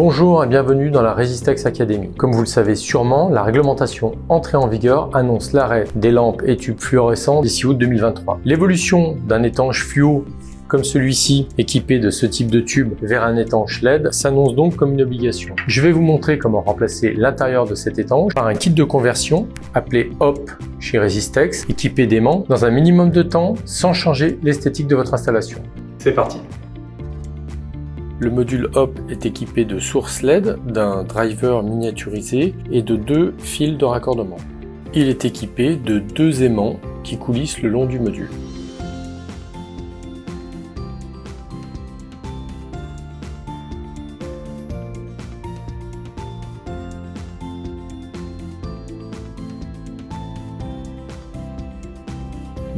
Bonjour et bienvenue dans la Resistex Academy. Comme vous le savez sûrement, la réglementation entrée en vigueur annonce l'arrêt des lampes et tubes fluorescents d'ici août 2023. L'évolution d'un étanche fluo comme celui-ci, équipé de ce type de tube, vers un étanche LED, s'annonce donc comme une obligation. Je vais vous montrer comment remplacer l'intérieur de cet étanche par un kit de conversion appelé HOP chez Resistex, équipé d'aimants dans un minimum de temps sans changer l'esthétique de votre installation. C'est parti! Le module HOP est équipé de sources LED, d'un driver miniaturisé et de 2 fils de raccordement. Il est équipé de 2 aimants qui coulissent le long du module.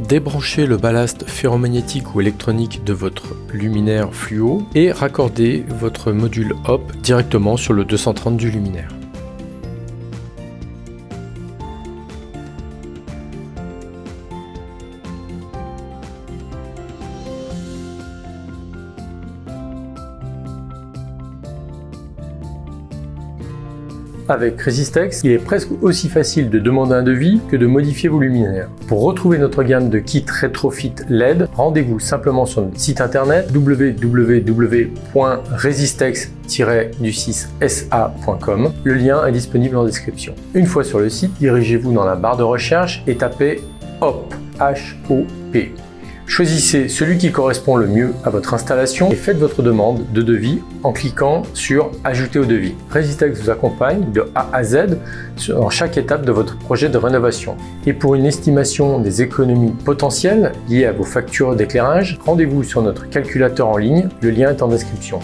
Débranchez le ballast ferromagnétique ou électronique de votre luminaire fluo et raccordez votre module HOP directement sur le 230 du luminaire. Avec Resistex, il est presque aussi facile de demander un devis que de modifier vos luminaires. Pour retrouver notre gamme de kits Retrofit LED, rendez-vous simplement sur notre site internet www.resistex-sa.com. Le lien est disponible en description. Une fois sur le site, dirigez-vous dans la barre de recherche et tapez HOP, H-O-P. Choisissez celui qui correspond le mieux à votre installation et faites votre demande de devis en cliquant sur « Ajouter au devis ». Resistex vous accompagne de A à Z dans chaque étape de votre projet de rénovation. Et pour une estimation des économies potentielles liées à vos factures d'éclairage, rendez-vous sur notre calculateur en ligne, le lien est en description.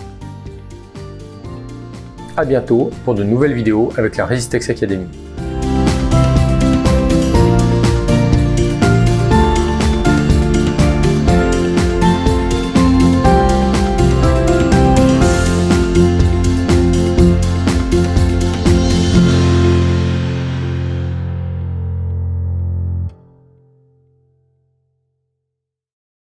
À bientôt pour de nouvelles vidéos avec la Resistex Academy.